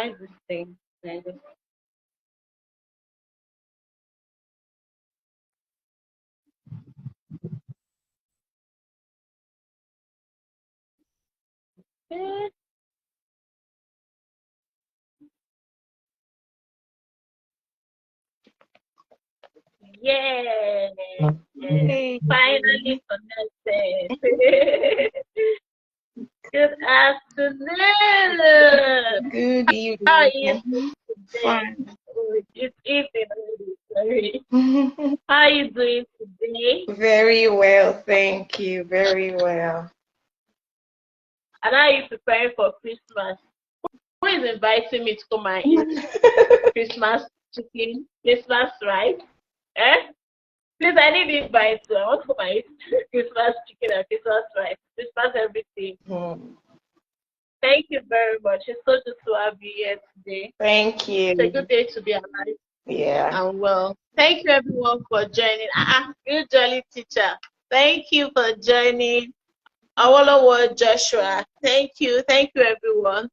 this thing. Okay. Yeah. Hey. Finally connected. Good afternoon. Good How are you evening. doing today? Fine. Oh, it's evening already. Sorry. How are you doing today? Very well, thank you. Very well. And how are you preparing for Christmas? Who is inviting me to come and eat Christmas chicken, Christmas rice? Eh? Please, I need invite too. I want to buy Christmas chicken and Christmas rice, Christmas everything. Thank you very much. It's so good to have you here today. Thank It's a you. good day to be alive Yeah. and well. Thank you everyone for joining. You jolly teacher. Thank you for joining. Awolowo Joshua. Thank you. Thank you everyone.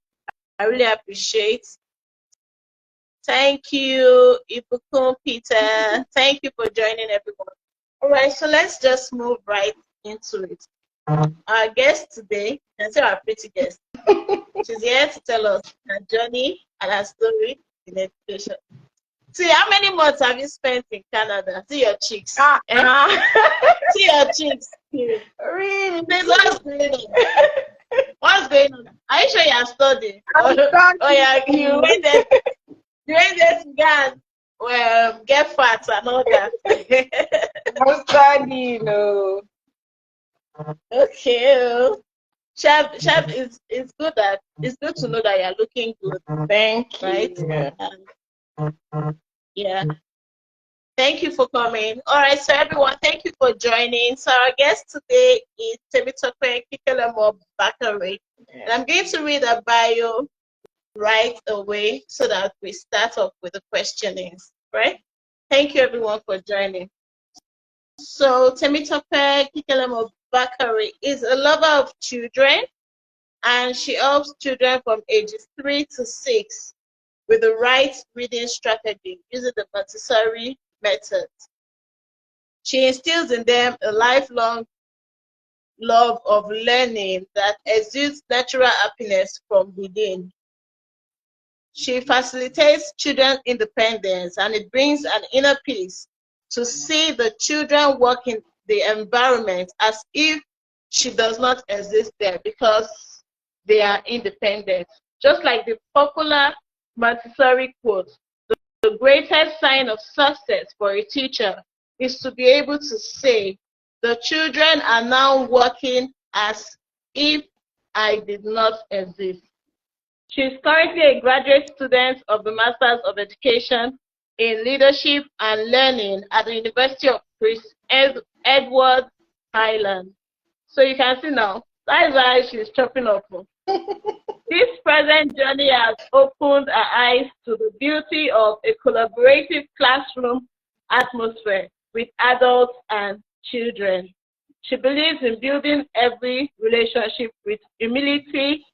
I really appreciate. Thank you, Ibukun Peter. Thank you for joining everyone. All right, so let's just move right into it. Our guest today, and say our pretty guest, she's here to tell us her journey and her story in education. See, how many months have you spent in Canada? See your cheeks. See your cheeks. Really? What's going on? What's going on? Are you sure you are studying? Oh yeah, you went there to go and get fat and all that. I'm studying, no. Okay. Shab, it's good that it's good to know that you're looking good. Thank Right? you. Yeah. Thank you for coming. All right, so everyone, thank you for joining. So our guest today is Temitope Kikelemo Bakare. And I'm going to read a bio right away so that we start off with the questionings, right? Thank you everyone for joining. So Temitope Kikelemo Bakare is a lover of children, and she helps children from ages 3 to 6 with the right reading strategy using the Montessori method. She instills in them a lifelong love of learning that exudes natural happiness from within. She facilitates children's independence, and it brings an inner peace to see the children work in the environment as if she does not exist there because they are independent. Just like the popular Montessori quote, the greatest sign of success for a teacher is to be able to say, the children are now working as if I did not exist. She is currently a graduate student of the Masters of Education in Leadership and Learning at the University of Prince Edward Island. So you can see now, that is why she's chopping up. This present journey has opened her eyes to the beauty of a collaborative classroom atmosphere with adults and children. She believes in building every relationship with humility,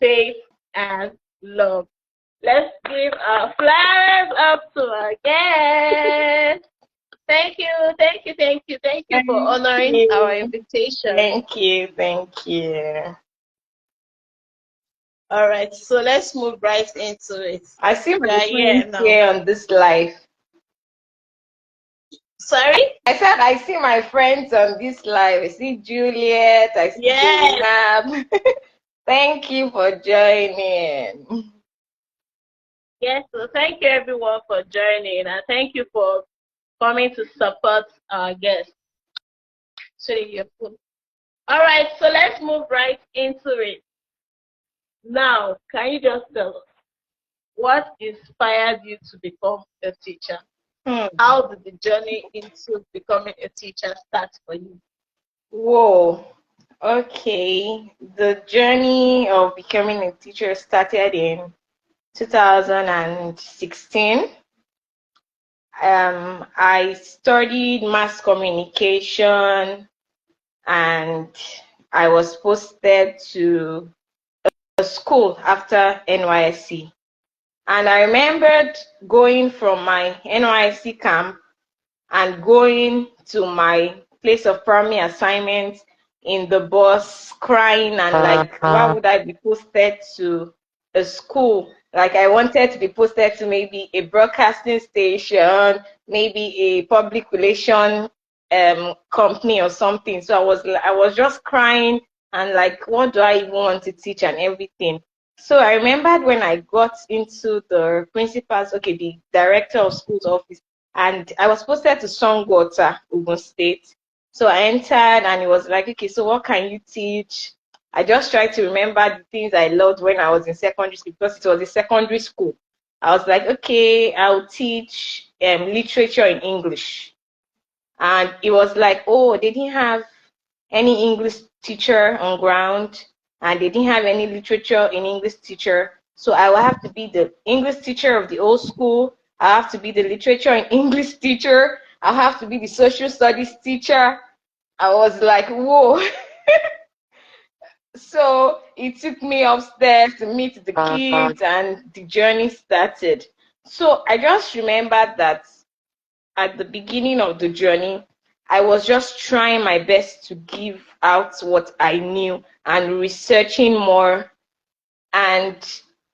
faith, and love. Let's give our flowers up to her again. Thank you, thank you, thank you, thank you for honoring our invitation. Thank you. Thank you. All right, so let's move right into it. I see my Yeah, friends now. here on this live. Sorry? I said I see my friends on this live. I see Juliet. I see Zainab. Thank you for joining. Yes, so thank you everyone for joining, and thank you for coming to support our guests. All right, so let's move right into it. Now, can you just tell us what inspired you to become a teacher? How did the journey into becoming a teacher start for you? Whoa. Okay. The journey of becoming a teacher started in 2016. I studied mass communication, and I was posted to a school after NYSC. And I remembered going from my NYC camp and going to my place of primary assignment in the bus, crying and like, why would I be posted to a school? Like I wanted to be posted to maybe a broadcasting station, maybe a public relation company or something. So I was just crying and like, what do I even want to teach and everything. So I remembered when I got into the principal's, okay, the director of school's office, and I was posted to Songwater, Ogun State. So I entered and it was like, okay, so what can you teach? I just tried to remember the things I loved when I was in secondary school because it was a secondary school. I was like, okay, I'll teach literature in English. And it was like, oh, they didn't have any English teacher on ground and they didn't have any literature in English teacher. So I will have to be the English teacher of the old school. I have to be the literature in English teacher. I have to be the social studies teacher. I was like, whoa. So it took me upstairs to meet the kids and the journey started. So I just remembered that at the beginning of the journey, I was just trying my best to give out what I knew and researching more. And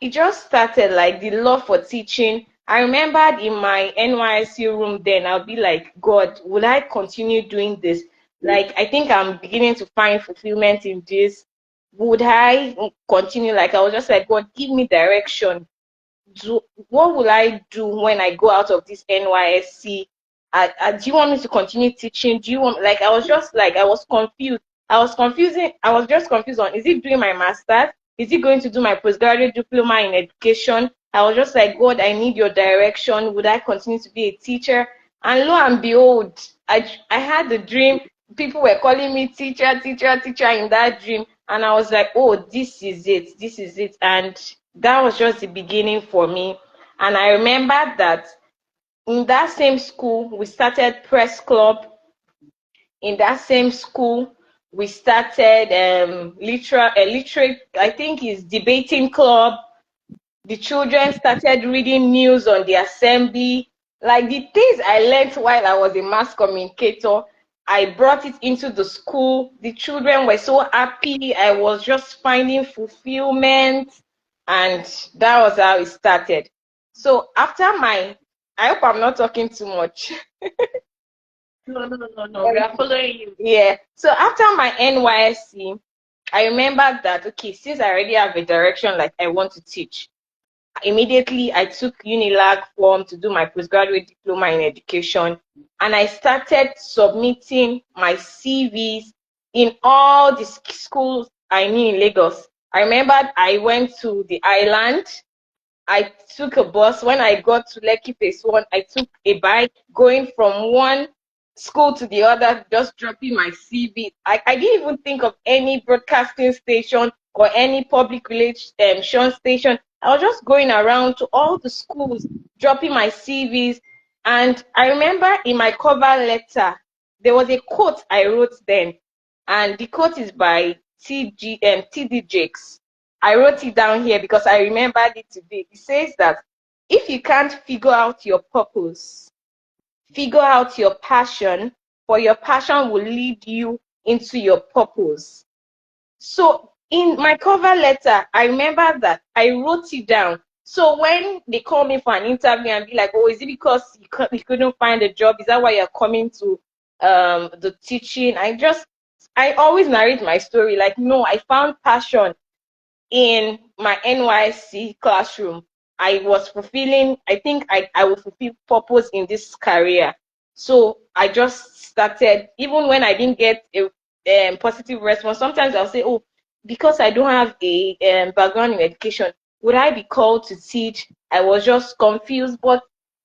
it just started like the love for teaching. I remembered in my NYSC room then, I'll be like, God, will I continue doing this? Like, I think I'm beginning to find fulfillment in this. Would I continue? Like, I was just like, God, give me direction. What will I do when I go out of this NYSC? Do you want me to continue teaching? Do you want, like, I was just like, I was confused. I was just confused on, is it doing my master's? Is it going to do my postgraduate diploma in education? I was just like, God, I need your direction. Would I continue to be a teacher? And lo and behold, I had the dream. People were calling me teacher, teacher, teacher in that dream. And I was like, oh, this is it. This is it. And that was just the beginning for me. And I remember that in that same school, we started press club. In that same school, we started literate, I think is debating club. The children started reading news on the assembly. Like the things I learned while I was a mass communicator, I brought it into the school. The children were so happy. I was just finding fulfillment. And that was how it started. So after I hope I'm not talking too much. No. We are following you. Yeah. So after my NYSC, I remembered that, okay, since I already have a direction, like I want to teach, immediately I took Unilag form to do my postgraduate diploma in education, and I started submitting my CVs in all the schools I knew in Lagos. I remembered I went to the island. I took a bus. When I got to Lekki Phase 1, I took a bike going from one school to the other, just dropping my CV. I didn't even think of any broadcasting station or any public relation station. I was just going around to all the schools, dropping my CVs. And I remember in my cover letter, there was a quote I wrote then. And the quote is by TD Jakes. I wrote it down here because I remembered it today. It says that if you can't figure out your purpose, figure out your passion, for your passion will lead you into your purpose. So in my cover letter, I remember that I wrote it down. So when they call me for an interview and be like, oh, is it because you couldn't find a job? Is that why you're coming to the teaching? I always narrate my story like, no, I found passion in my NYC classroom. I was fulfilling, I think I will fulfill purpose in this career. So I just started, even when I didn't get a positive response, sometimes I'll say, oh, because I don't have a background in education, would I be called to teach? I was just confused, but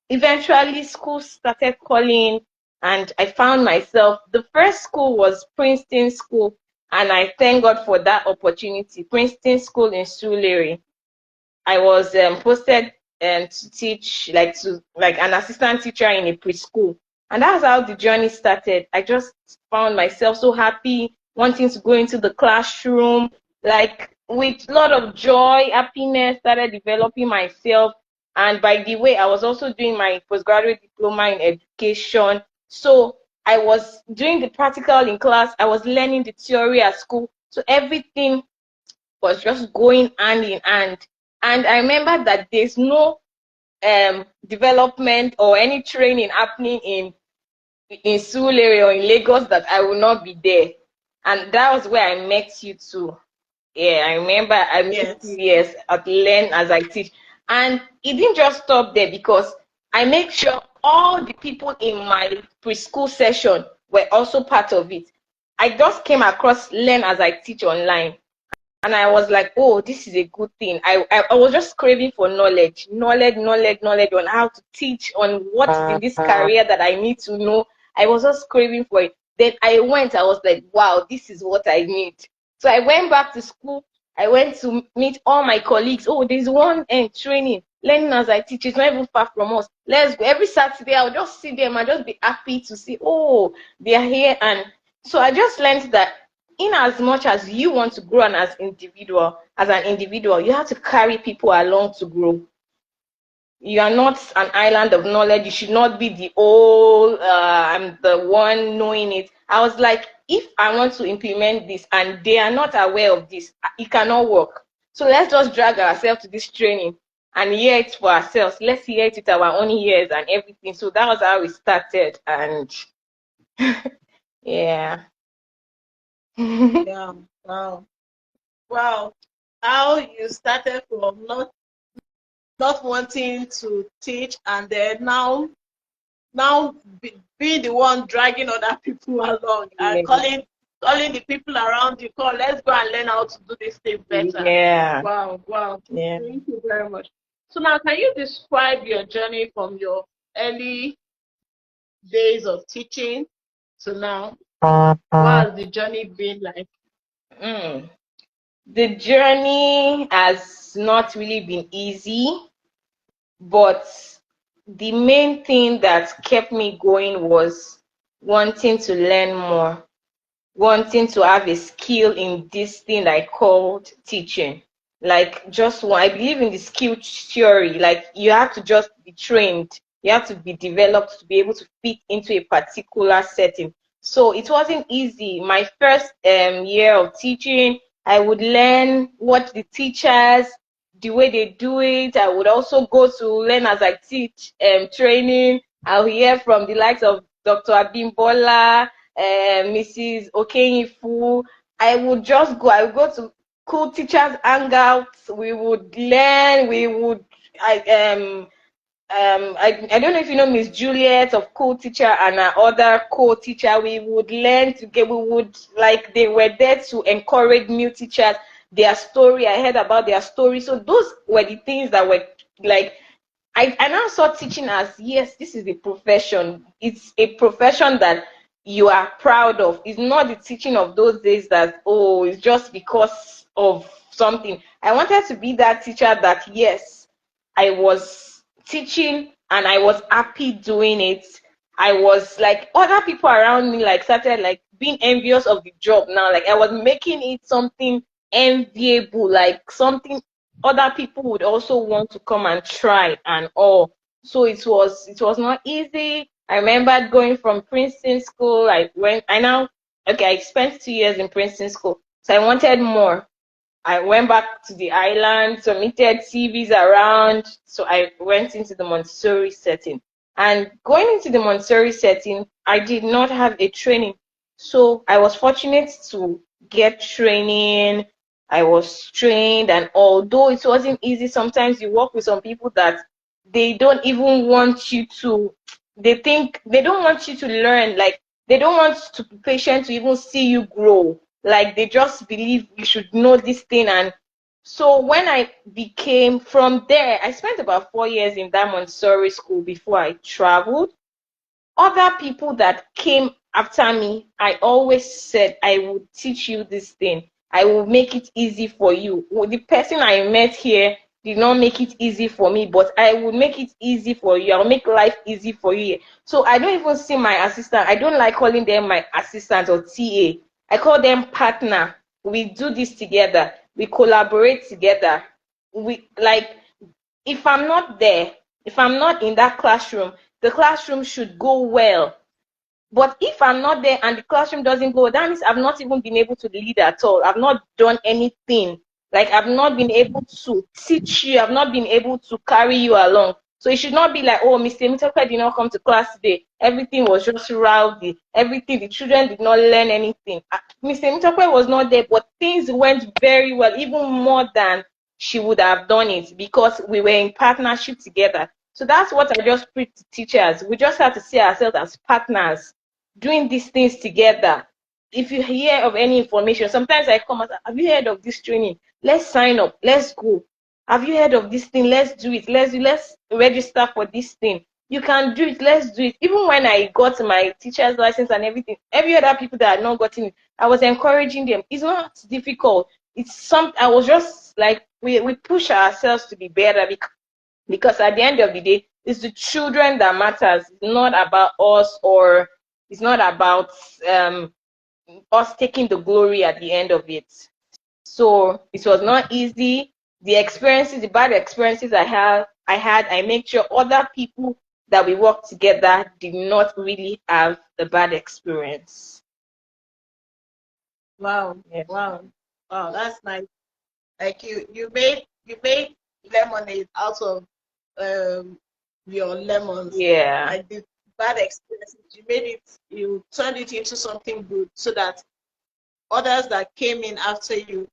eventually school started calling and I found myself. The first school was Princeton School, and I thank God for that opportunity. Princeton School in Sulere. I was posted to teach, like an assistant teacher in a preschool, and that's how the journey started. I just found myself so happy, wanting to go into the classroom, like with a lot of joy, happiness. Started developing myself. And by the way, I was also doing my postgraduate diploma in education. So I was doing the practical in class. I was learning the theory at school. So everything was just going hand in hand. And I remember that there's no development or any training happening in Surulere or in Lagos that I will not be there. And that was where I met you too. Yeah, I remember I met you, Yes. yes, at Learn as I Teach. And it didn't just stop there because I make sure all the people in my preschool session were also part of it. I just came across Learn as I Teach online. And I was like, oh, this is a good thing. I was just craving for knowledge on how to teach, on what's in this career that I need to know. I was just craving for it. Then I was like, wow, this is what I need. So I went back to school. I went to meet all my colleagues. Oh, there's one training, Learning as I Teach. It's not even far from us. Let's go. Every Saturday, I'll just see them and just be happy to see, oh, they are here. And so I just learned that in as much as you want to grow and as an individual, you have to carry people along to grow. You are not an island of knowledge. You should not be the all I'm the one knowing it. I was like, if I want to implement this and they are not aware of this, it cannot work. So let's just drag ourselves to this training and hear it for ourselves. Let's hear it with our own ears and everything. So that was how we started. And yeah. Yeah. Wow. Wow. How you started from not wanting to teach, and then being the one dragging other people along and Yeah. calling the people around you, call, let's go and learn how to do this thing better. Yeah. Wow, wow. Yeah. Thank you very much. So now, can you describe your journey from your early days of teaching to now? What has the journey been like? Mm. The journey has not really been easy, but the main thing that kept me going was wanting to learn more, wanting to have a skill in this thing I called teaching. Like just one, I believe in the skill theory. Like you have to just be trained, you have to be developed to be able to fit into a particular setting. So it wasn't easy. My first year of teaching, I would learn what the teachers, the way they do it. I would also go to Learn as I Teach training. I'll hear from the likes of Dr. Abimbola, Mrs. Okenyifu. I would go to cool teachers hangouts. We would learn. I I don't know if you know Miss Juliet of co-teacher and our other co-teacher. We would learn together. We would like they were there to encourage new teachers. Their story, I heard about their story. So those were the things that were like I now saw teaching as yes, this is a profession. It's a profession that you are proud of. It's not the teaching of those days that oh, it's just because of something. I wanted to be that teacher that yes, I was teaching and I was happy doing it. I was like other people around me like started like being envious of the job now. Like I was making it something enviable, like something other people would also want to come and try and all. So it was not easy. I remember going from Princeton school. I spent 2 years in Princeton school. So I wanted more. I went back to the island, submitted CVs around. So I went into the Montessori setting. And going into the Montessori setting, I did not have a training. So I was fortunate to get training. I was trained, and although it wasn't easy, sometimes you work with some people that they don't even want you to, they think they don't want you to learn. Like they don't want to be patient to even see you grow, like they just believe you should know this thing. And so when I became from there, I spent about 4 years in that Montessori school before I traveled. Other people that came after me, I always said I would teach you this thing. I will make it easy for you. Well, the person I met here did not make it easy for me, but I will make it easy for you. I'll make life easy for you. So I don't even see my assistant. I don't like calling them my assistant or TA. I call them partner. We do this together. We collaborate together. We like if I'm not there, if I'm not in that classroom, the classroom should go well. But if I'm not there and the classroom doesn't go, that means I've not even been able to lead at all. I've not done anything. Like I've not been able to teach you. I've not been able to carry you along. So it should not be like, oh, Mr. Mitope did not come to class today. Everything was just rowdy. Everything, the children did not learn anything. Mr. Mitope was not there, but things went very well, even more than she would have done it because we were in partnership together. So that's what I just preach to teachers. We just have to see ourselves as partners doing these things together. If you hear of any information, sometimes I come and say, have you heard of this training? Let's sign up. Let's go. Have you heard of this thing? Let's do it. Let's register for this thing. You can do it. Let's do it. Even when I got my teacher's license and everything, every other people that had not gotten it, I was encouraging them. It's not difficult. It's some. I was just like we push ourselves to be better because at the end of the day, it's the children that matters. It's not about us, or it's not about us taking the glory at the end of it. So it was not easy. The experiences, the bad experiences I made sure other people that we worked together did not really have the bad experience. Wow, Yeah. wow, wow, that's nice. Like you made lemonade out of um your lemons. Yeah. Like the bad experiences, you turned it into something good so that others that came in after you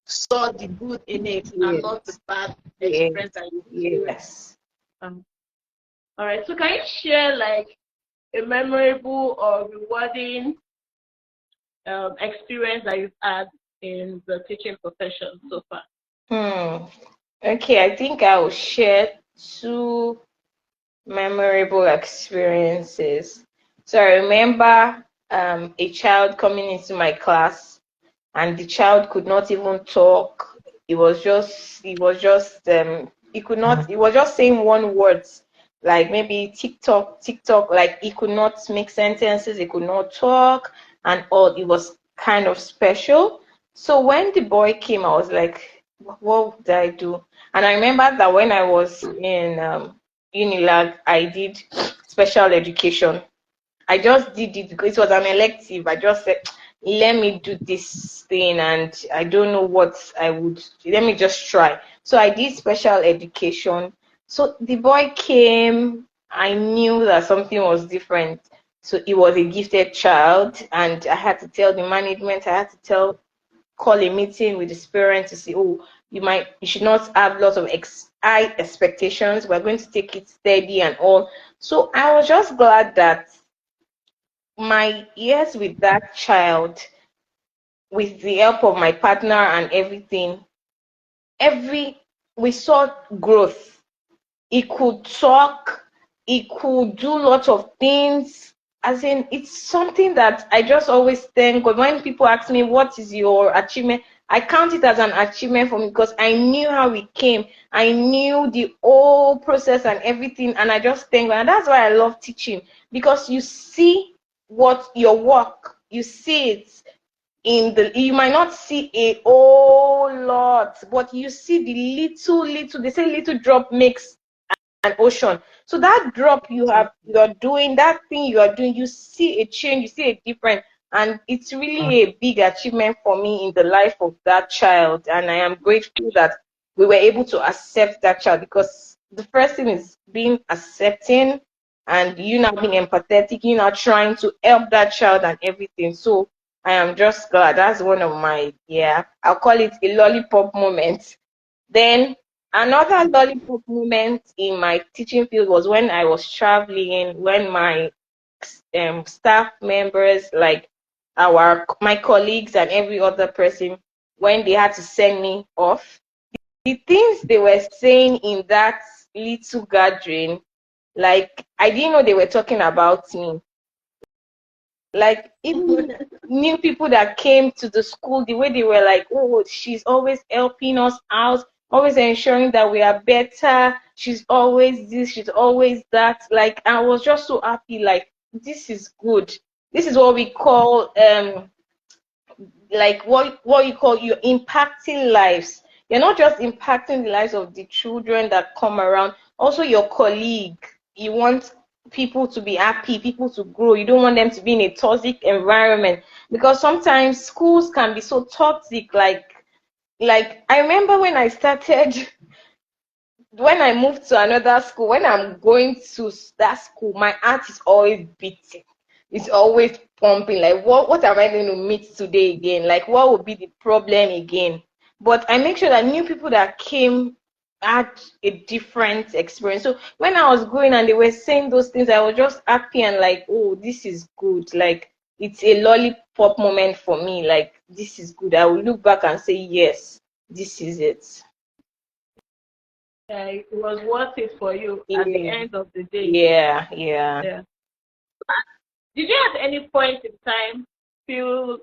saw the good in it and not the Yes. bad Yes. experience that you experienced. Yes. Um, all right. So can you share like a memorable or rewarding experience that you've had in the teaching profession so far? Hmm. Okay, I think I will share two memorable experiences. So I remember a child coming into my class, and the child could not even talk. He could not, he was just saying one words, like maybe TikTok, TikTok, like he could not make sentences, he could not talk and all. It was kind of special. So when the boy came, I was like, what did I do? And I remember that when I was in Unilag, I did special education. I just did it because it was an elective. I just said, let me do this thing, and I don't know what I would. Let me just try. So I did special education. So the boy came. I knew that something was different. So he was a gifted child, and I had to tell the management. I had to call a meeting with the parents to say, oh, you should not have lots of high expectations. We're going to take it steady and all. So I was just glad that my years with that child, with the help of my partner and everything, every we saw growth. He could talk, he could do lots of things. As in, it's something that I just always thank God. When people ask me what is your achievement, I count it as an achievement for me because I knew how it came. I knew the whole process and everything, and I just thank God. And that's why I love teaching, because you see what your work, you see it in the, you might not see a whole lot, but you see the little, they say little drop makes an ocean. So that drop you're doing, that thing you are doing, you see a change, you see a difference, and it's really a big achievement for me in the life of that child. And I am grateful that we were able to accept that child, because the first thing is being accepting, and you now being empathetic, you now trying to help that child and everything. So I am just glad. That's one of my, yeah, I'll call it a lollipop moment. Then another lollipop moment in my teaching field was when I was traveling, when my staff members, like my colleagues and every other person, when they had to send me off, the things they were saying in that little gathering, like I didn't know they were talking about me. Like even new people that came to the school, the way they were like, oh, she's always helping us out, always ensuring that we are better. She's always this, she's always that. Like I was just so happy. Like this is good. This is what we call like what you call, you're impacting lives. you're not just impacting the lives of the children that come around, also your colleague. You want people to be happy, people to grow. You don't want them to be in a toxic environment, because sometimes schools can be so toxic. Like I remember when I started, when I moved to another school, when I'm going to that school, my heart is always beating. It's always pumping. Like, what am I going to meet today again? Like, what would be the problem again? But I make sure that new people that came had a different experience. So when I was going and they were saying those things, I was just happy and like, oh, this is good. Like, it's a lollipop moment for me. Like, this is good. I will look back and say, yes, this is it. It was worth it for you at the Yeah. end of the day. Yeah, yeah. Yeah. Did you at any point in time feel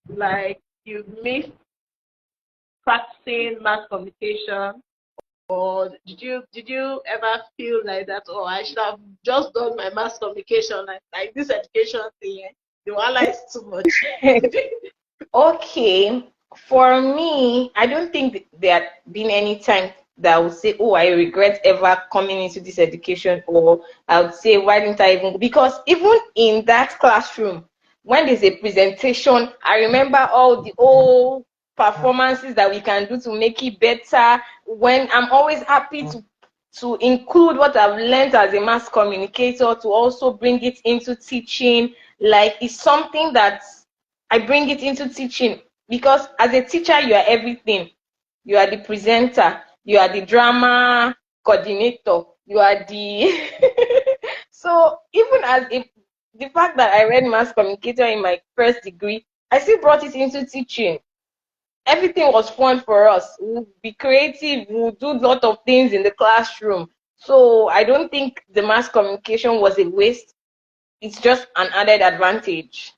like you missed practicing mass communication, or did you ever feel like that? Oh, I should have just done my mass communication, like this education thing. The wala is too much. Okay, for me, I don't think there had been any time that I would say, oh, I regret ever coming into this education, or I would say, why didn't I even go? Because even in that classroom, when there's a presentation, I remember all the old performances that we can do to make it better. When I'm always happy to include what I've learned as a mass communicator, to also bring it into teaching. Like, it's something that I bring it into teaching, because as a teacher, you are everything. You are the presenter, you are the drama coordinator, you are the so even as if the fact that I read mass communicator in my first degree, I still brought it into teaching. Everything was fun for us. We'll be creative, we'll do a lot of things in the classroom. So I don't think the mass communication was a waste. It's just an added advantage.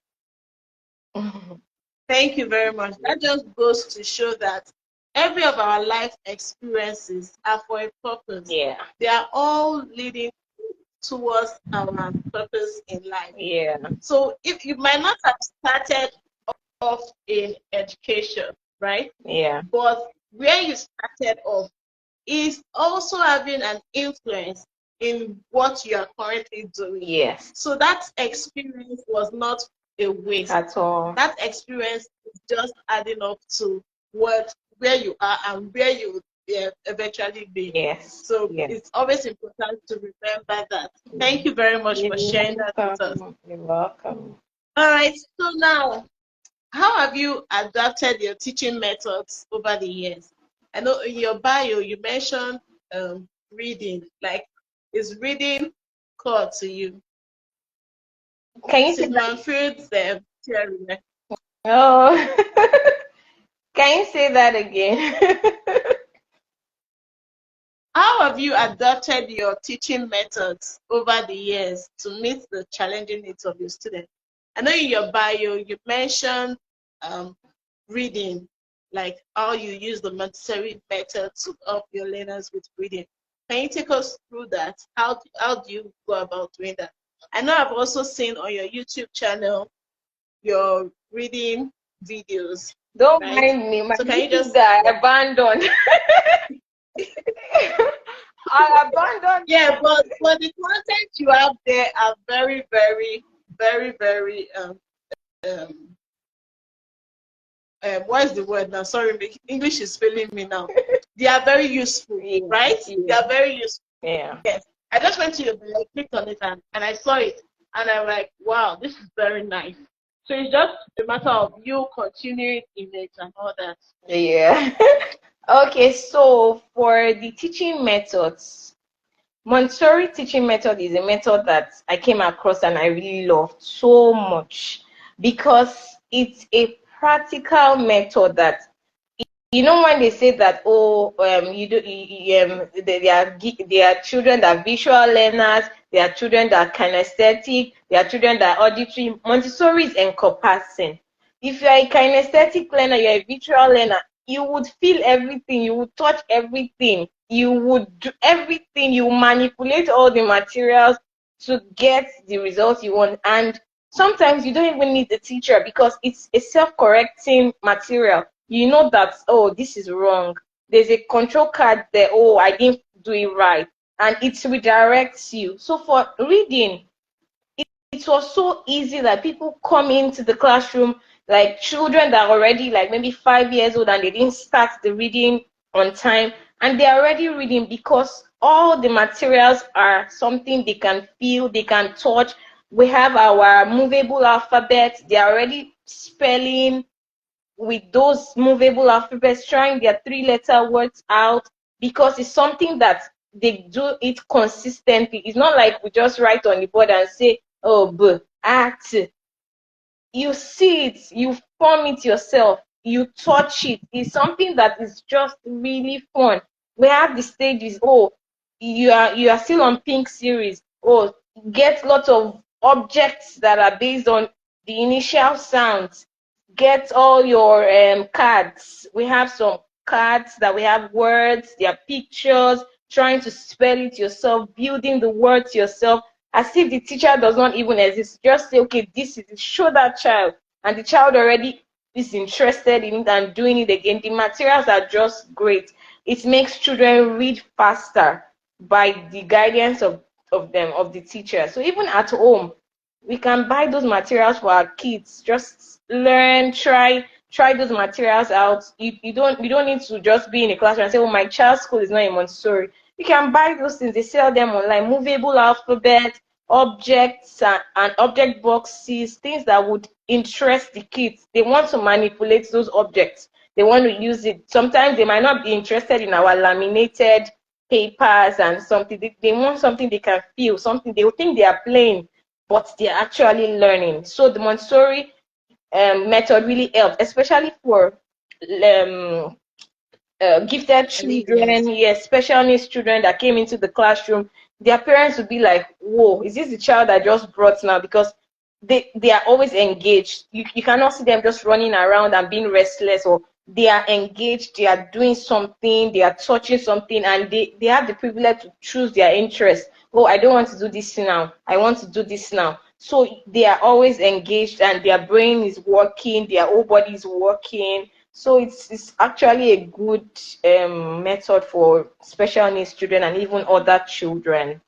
Thank you very much. That just goes to show that every of our life experiences are for a purpose. Yeah. They are all leading towards our purpose in life. Yeah. So if you might not have started off in education, right? Yeah. But where you started off is also having an influence in what you are currently doing. Yes. So that experience was not a waste. At all. That experience is just adding up to where you are and where you will eventually be. Yes. So Yes. it's always important to remember that. Thank you very much for You're sharing that with us. welcome. You're welcome. All right. So now, how have you adapted your teaching methods over the years? I know in your bio you mentioned reading. Like, is reading core to you? Can you say Sid that? Manfred's theory. Oh, can you say that again? How have you adapted your teaching methods over the years to meet the challenging needs of your students? I know in your bio you mentioned um, reading, like how you use the Montessori method to help your learners with reading. Can you take us through that? How do you go about doing that? I know I've also seen on your YouTube channel your reading videos, Don't right? mind me. My So can you YouTube just that I abandoned. I abandoned. yeah, but the content you have there are very, very, very, very um what's the word now? Sorry, English is failing me now. They are very useful, Yeah, right? They yeah, are very useful. yeah. Yes. I just went to your bio, I clicked on it and I saw it and I'm like, wow, this is very nice. So it's just a matter of you continuing in it and all that. Yeah. Okay, so for the teaching methods, Montessori teaching method is a method that I came across and I really loved so much, because it's a practical method that, when they say that, oh, you do there are children that are visual learners, there are children that are kinesthetic, there are children that are auditory. Montessori is encompassing. If you're a kinesthetic learner, you're a visual learner, you would feel everything, you would touch everything, you would do everything, you manipulate all the materials to get the results you want. And sometimes you don't even need the teacher, because it's a self-correcting material. You know that, oh, this is wrong. there's a control card there. Oh, I didn't do it right, and it redirects you. So for reading, it was so easy that people come into the classroom, like children that are already like maybe 5 years old and they didn't start the reading on time, and they're already reading because all the materials are something they can feel, they can touch. We have our movable alphabet, they're already spelling with those movable alphabets, trying their 3 letter words out, because it's something that they do it consistently. It's not like we just write on the board and say, oh, b, at. You see it, you form it yourself, you touch it. It's something that is just really fun. We have the stages. Oh, you are still on pink series. Oh, get lots of objects that are based on the initial sounds. Get all your cards. We have some cards that we have words, their pictures, trying to spell it yourself, building the words yourself, as if the teacher does not even exist. Just say, okay, this is it, show that child, and the child already is interested in it and doing it again. The materials are just great. It makes children read faster by the guidance of them, of the teacher. So even at home, we can buy those materials for our kids. Just learn, try those materials out. You don't need to just be in a classroom and say, oh, my child's school is not in Montessori. You can buy those things. They sell them online. Movable alphabet, objects, and object boxes, things that would interest the kids. They want to manipulate those objects. They want to use it. Sometimes they might not be interested in our laminated papers and something. They want something they can feel, something they will think they are playing, but they're actually learning. So the Montessori method really helped, especially for um, gifted Yes. children, yes, special needs children that came into the classroom. Their parents would be like, whoa, is this the child I just brought now? Because they are always engaged. You cannot see them just running around and being restless, or they are engaged, they are doing something, they are touching something, and they have the privilege to choose their interest. Oh, I don't want to do this now, I want to do this now. So they are always engaged, and their brain is working, their whole body is working. So it's actually a good method for special needs children and even other children.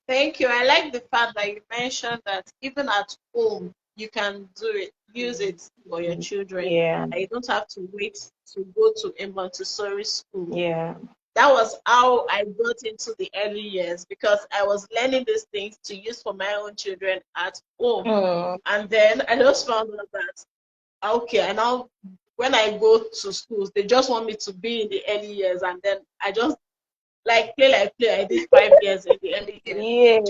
Thank you. I like the fact that you mentioned that even at home you can do it, use it for your children. Yeah, And you don't have to wait to go to a Montessori school. yeah. That was how I got into the early years, because I was learning these things to use for my own children at home. Mm, And then I just found out that okay, and now when I go to schools, they just want me to be in the early years, and then I just like play. I did 5 years in the early years. Do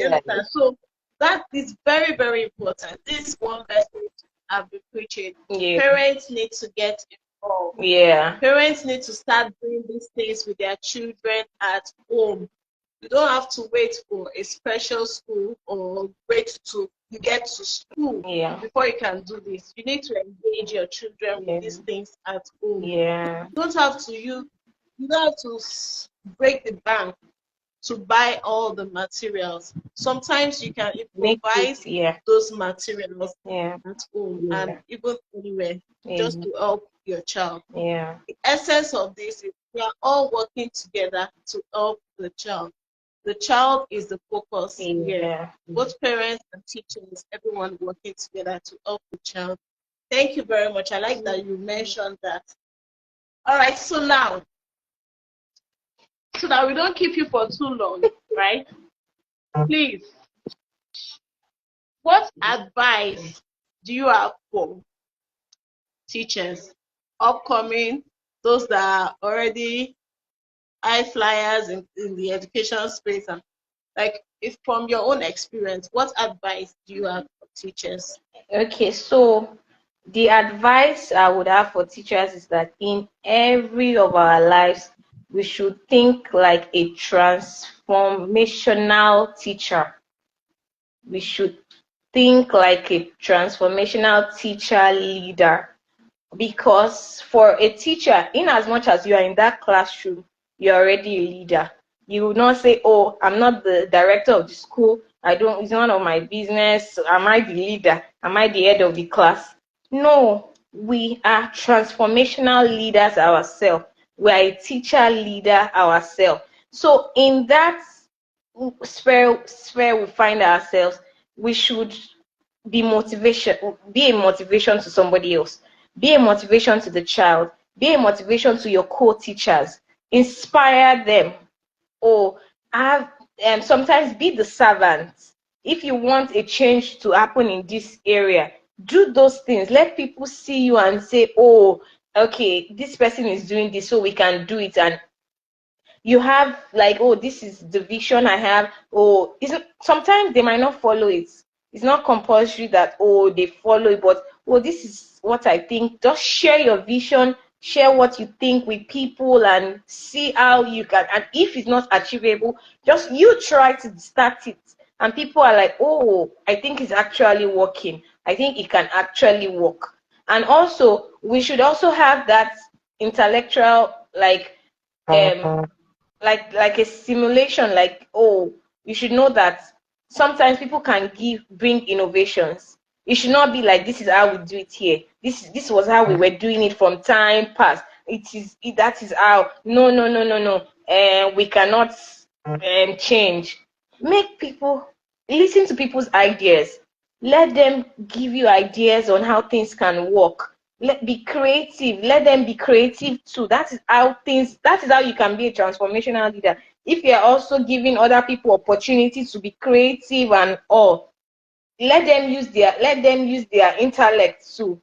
you yeah, understand? So that is very, very important. This is one message I've been preaching. yeah, Parents need to get involved. yeah, Parents need to start doing these things with their children at home. You don't have to wait for a special school or wait to you get to school yeah, before you can do this. You need to engage your children with yeah, these things at home. yeah. You don't have to you don't have to break the bank to buy all the materials. Sometimes you can Make it, improvise yeah, those materials yeah, at home and yeah, even anywhere, yeah, just to help your child. yeah, The essence of this is we are all working together to help the child. The child is the focus here. yeah. Both parents and teachers, everyone working together to help the child. Thank you very much. I like that you mentioned that. All right, so now, so that we don't keep you for too long, right? Please, what advice do you have for teachers, upcoming, those that are already high flyers in the education space, and like if from your own experience, what advice do you have for teachers? Okay, so the advice I would have for teachers is that in every of our lives, we should think like a transformational teacher. We should think like a transformational teacher leader, because for a teacher, in as much as you are in that classroom, you're already a leader. You will not say, oh, I'm not the director of the school, I don't, it's none of my business, am I the leader, am I the head of the class? No, we are transformational leaders ourselves. We are a teacher leader ourselves. So in that sphere we find ourselves, we should be a motivation to somebody else, be a motivation to the child, be a motivation to your co-teachers, inspire them, or have sometimes be the servant. If you want a change to happen in this area, do those things. Let people see you and say, oh, okay, this person is doing this, so we can do it. And you have like, oh, this is the vision I have. Oh, isn't sometimes they might not follow it. It's not compulsory that, oh, they follow it, but oh, this is what I think. Just share your vision, share what you think with people, and see how you can. And if it's not achievable, just you try to start it. And people are like, oh, I think it's actually working. I think it can actually work. And also, we should also have that intellectual, um like a simulation, like, oh, you should know that sometimes people can bring innovations. It should not be like, this is how we do it here, this was how we were doing it from time past. That is how. No, no, no, no, no. We cannot change. Make people listen to people's ideas. Let them give you ideas on how things can work. Be creative. Let them be creative too. That is how you can be a transformational leader. If you're also giving other people opportunities to be creative and all, let them use their intellect too.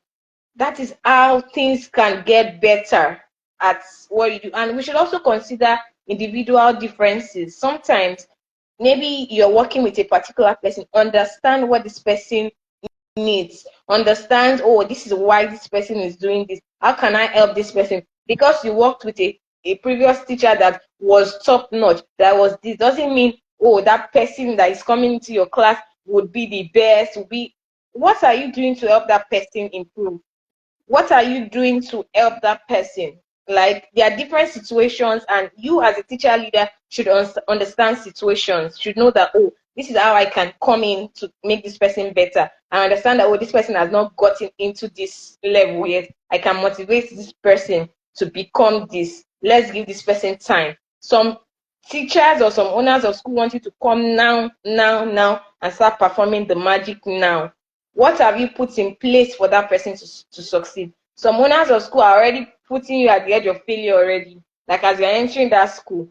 That is how things can get better at what you do. And we should also consider individual differences. Sometimes maybe you're working with a particular person, understand what this person needs, understand, oh, this is why this person is doing this, how can I help this person? Because you worked with a previous teacher that was top notch, that was this, doesn't mean, oh, that person that is coming into your class would be the best. What are you doing to help that person improve? What are you doing to help that person? Like, there are different situations, and you as a teacher leader should understand situations, should know that, oh, this is how I can come in to make this person better. I understand that, oh, this person has not gotten into this level yet. I can motivate this person to become this. Let's give this person time. Some teachers or some owners of school want you to come now, now, now, and start performing the magic now. What have you put in place for that person to succeed? Some owners of school are already putting you at the edge of failure already, like as you're entering that school,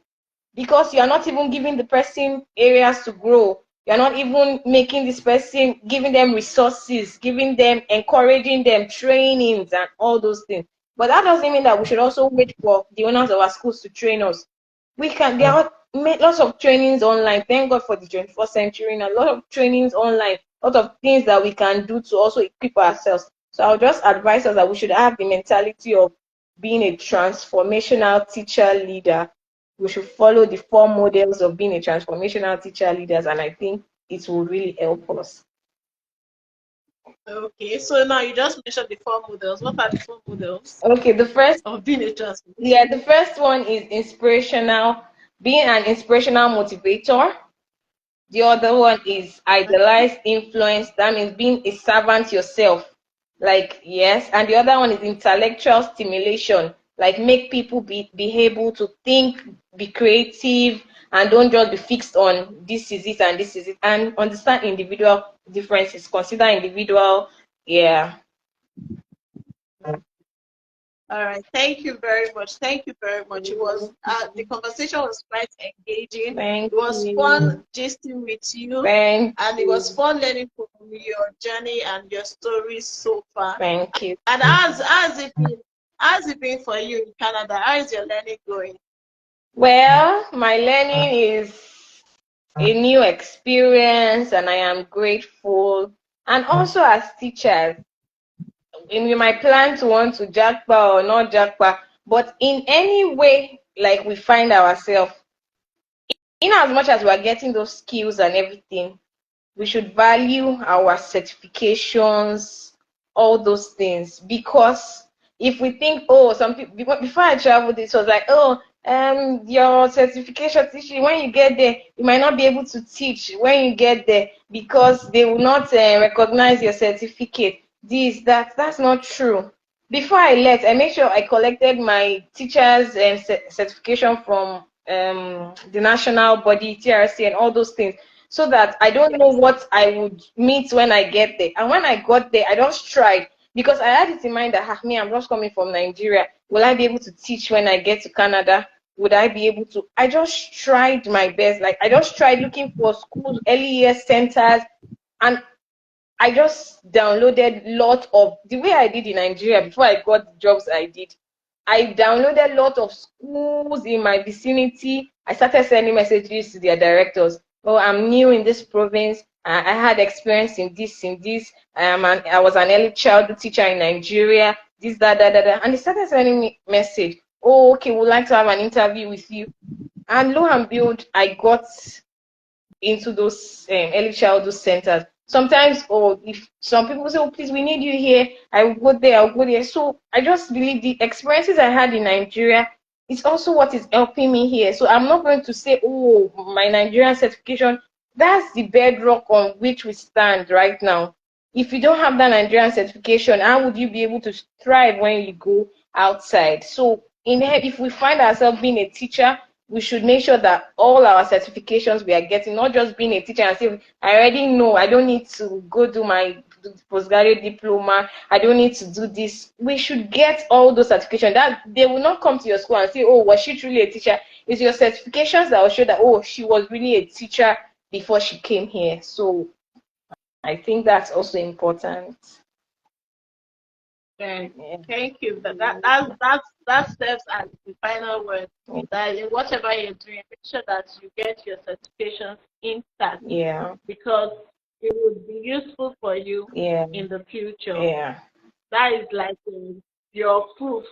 because you are not even giving the person areas to grow. You're not even making this person, giving them resources, giving them, encouraging them, trainings, and all those things. But that doesn't mean that we should also wait for the owners of our schools to train us. There are lots of trainings online. Thank God for the 21st century, and a lot of trainings online, a lot of things that we can do to also equip ourselves. So I'll just advise us that we should have the mentality of being a transformational teacher leader. We should follow the 4 models of being a transformational teacher leaders, and I think it will really help us. Okay, so now you just mentioned the 4 models. What are the 4 models Okay, of being a transformation? the first one is inspirational, being an inspirational motivator. The other one is idealized influence. That means being a servant yourself. Like, yes. And the other one is intellectual stimulation. Like, make people be able to think, be creative, and don't just be fixed on this is it and this is it. And understand individual differences. Consider individual. Yeah. All right, thank you very much. Thank you very much. It was the conversation was quite engaging. Thank It was you. fun gisting with you, Thank and it was fun learning from your journey and your stories so far. Thank you. And how's it been? How's it been for you in Canada? How is your learning going? Well, my learning is a new experience, and I am grateful. And also, as teachers, we might plan to want to jackpa or not jackpa, but in any way, like we find ourselves, in as much as we are getting those skills and everything, we should value our certifications, all those things. Because if we think, oh, some people, before I traveled, it was like, oh, your certification teaching, when you get there, you might not be able to teach when you get there because they will not recognize your certificate. That's not true. before I left, I made sure I collected my teacher's certification from the national body, TRC, and all those things, so that I don't know what I would meet when I get there. And when I got there, I just tried because I had it in mind that me, I'm just coming from Nigeria. Will I be able to teach when I get to Canada? Would I be able to? I just tried my best. Like I just tried looking for schools, early years centers, and I just downloaded lot of the way I did in Nigeria before I got the jobs I did. I downloaded a lot of schools in my vicinity. I started sending messages to their directors. Oh, I'm new in this province. I had experience in this, in this. I was an early childhood teacher in Nigeria. This, that, that, that, that. And they started sending me message. Oh, okay, we'd like to have an interview with you. And lo and behold, I got into those early childhood centers. Sometimes, or if some people say, "Oh, please, we need you here," I will go there. I'll go there. So I just believe the experiences I had in Nigeria is also what is helping me here. So I'm not going to say, "Oh, my Nigerian certification." That's the bedrock on which we stand right now. If you don't have that Nigerian certification, how would you be able to thrive when you go outside? So, if we find ourselves being a teacher, we should make sure that all our certifications we are getting, not just being a teacher and say, I already know, I don't need to go do my postgraduate diploma, I don't need to do this. We should get all those certifications. That they will not come to your school and say, oh, was she truly a teacher? It's your certifications that will show that, oh, she was really a teacher before she came here. So I think that's also important. Yeah. Yeah. Thank you. That serves as the final word. That in whatever you're doing, make sure that you get your certifications intact Yeah. because it will be useful for you Yeah. in the future. Yeah. That is like your proof.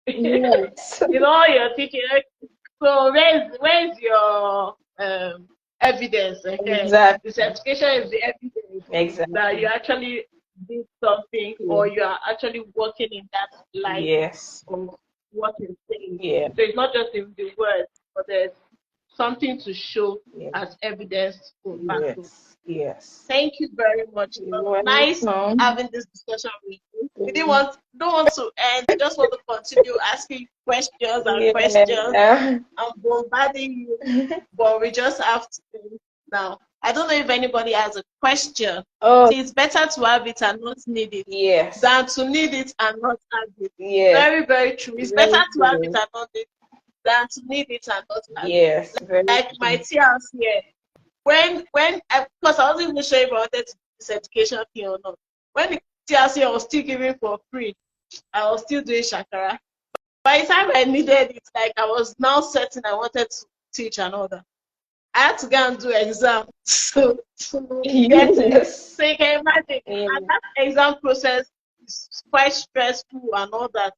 Yes. You know, you're teaching. So where's your evidence? Okay, the Exactly. certification is the evidence that you Exactly. actually did something Yeah. or you are actually working in that line Yes. of what you're saying. Yeah. So it's not just in the words, but there's something to show Yeah. as evidence to back up. Yes. Yes. Thank you very much. It You're was nice welcome. having this discussion with you. We didn't Mm. want don't want to end. I just want to continue asking questions and questions Yeah. and bombarding you, but we just have to end now. I don't know if anybody has a question. Oh, See, it's better to have it and not need it yes. than to need it and not have it. Yes. Very, very true. It's better Very to have it true. and not need it than to need it and not have it. Yes. Very Like my true. TLC here, because I wasn't even sure if I wanted to do this education thing or not. When the TLC was still giving for free, I was still doing Shakara. By the time I needed it, like I was now certain I wanted to teach and all that. I had to go and do exam to get it. Yes. So you can imagine, Yeah. and that exam process is quite stressful and all that.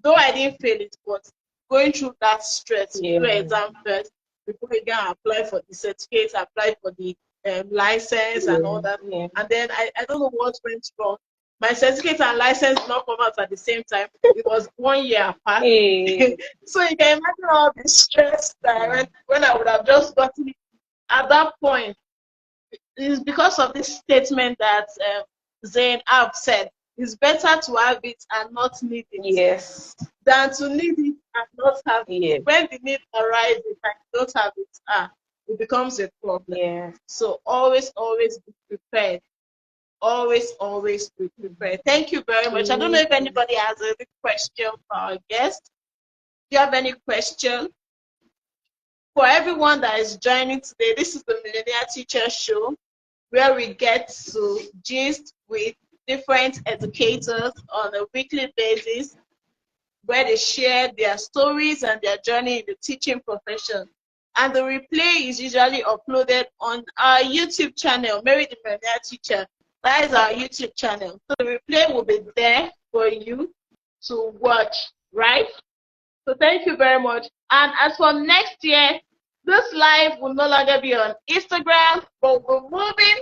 Though I didn't fail it, but going through that stress, you do Yeah. exam first before you can apply for the certificate, apply for the license and all Yeah. that. Yeah. And then I don't know what went wrong. My certificate and license did not come out at the same time. It was 1 year apart. Hey. So you can imagine all the stress that I went when I would have just gotten it at that point. It's because of this statement that Zain Ab said. It's better to have it and not need it Yes. than to need it and not have it. Yeah. When the need arises and you don't have it, it becomes a problem. Yeah. So always, always be prepared. Always, always be prepared. Thank you very much. I don't know if anybody has any question for our guest. Do you have any question? For everyone that is joining today, this is the Millennial Teacher Show where we get to gist with different educators on a weekly basis where they share their stories and their journey in the teaching profession. And the replay is usually uploaded on our YouTube channel, Mary the Millennial Teacher. That is our YouTube channel. So the replay will be there for you to watch, right? So thank you very much. And as for next year, this live will no longer be on Instagram, but we're moving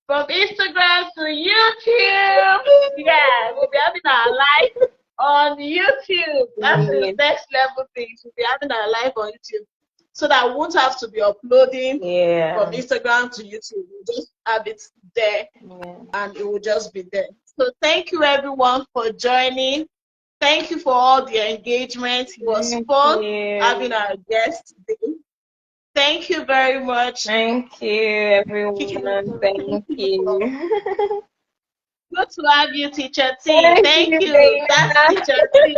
from Instagram to YouTube. Yeah, we'll be having our live on YouTube. That's the next level thing. We'll be having our live on YouTube. So that we won't have to be uploading from Instagram to YouTube. We'll just have it there and it will just be there. So thank you everyone for joining. Thank you for all the engagement. It was Thank fun having you. our guest today. Thank you very much. Thank you, everyone. Thank Thank you for you. good to have you, Teacher T. Thank Thank you, you. That's Dana. Teacher T.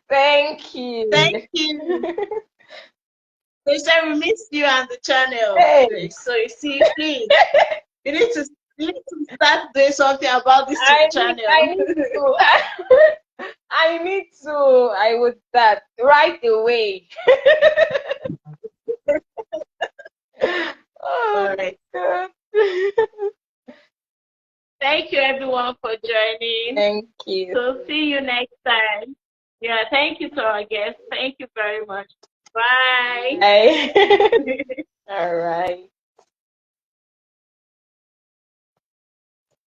Thank you. Thank you. They said we missed you on the channel. Hey, So you see, please, you need to start doing something about this I channel. need to. I need to. I would start right away. All Oh my right. God. Thank you everyone for joining. Thank you. So see you next time. Yeah, thank you to our guests. Thank you very much. Bye. Bye. All right.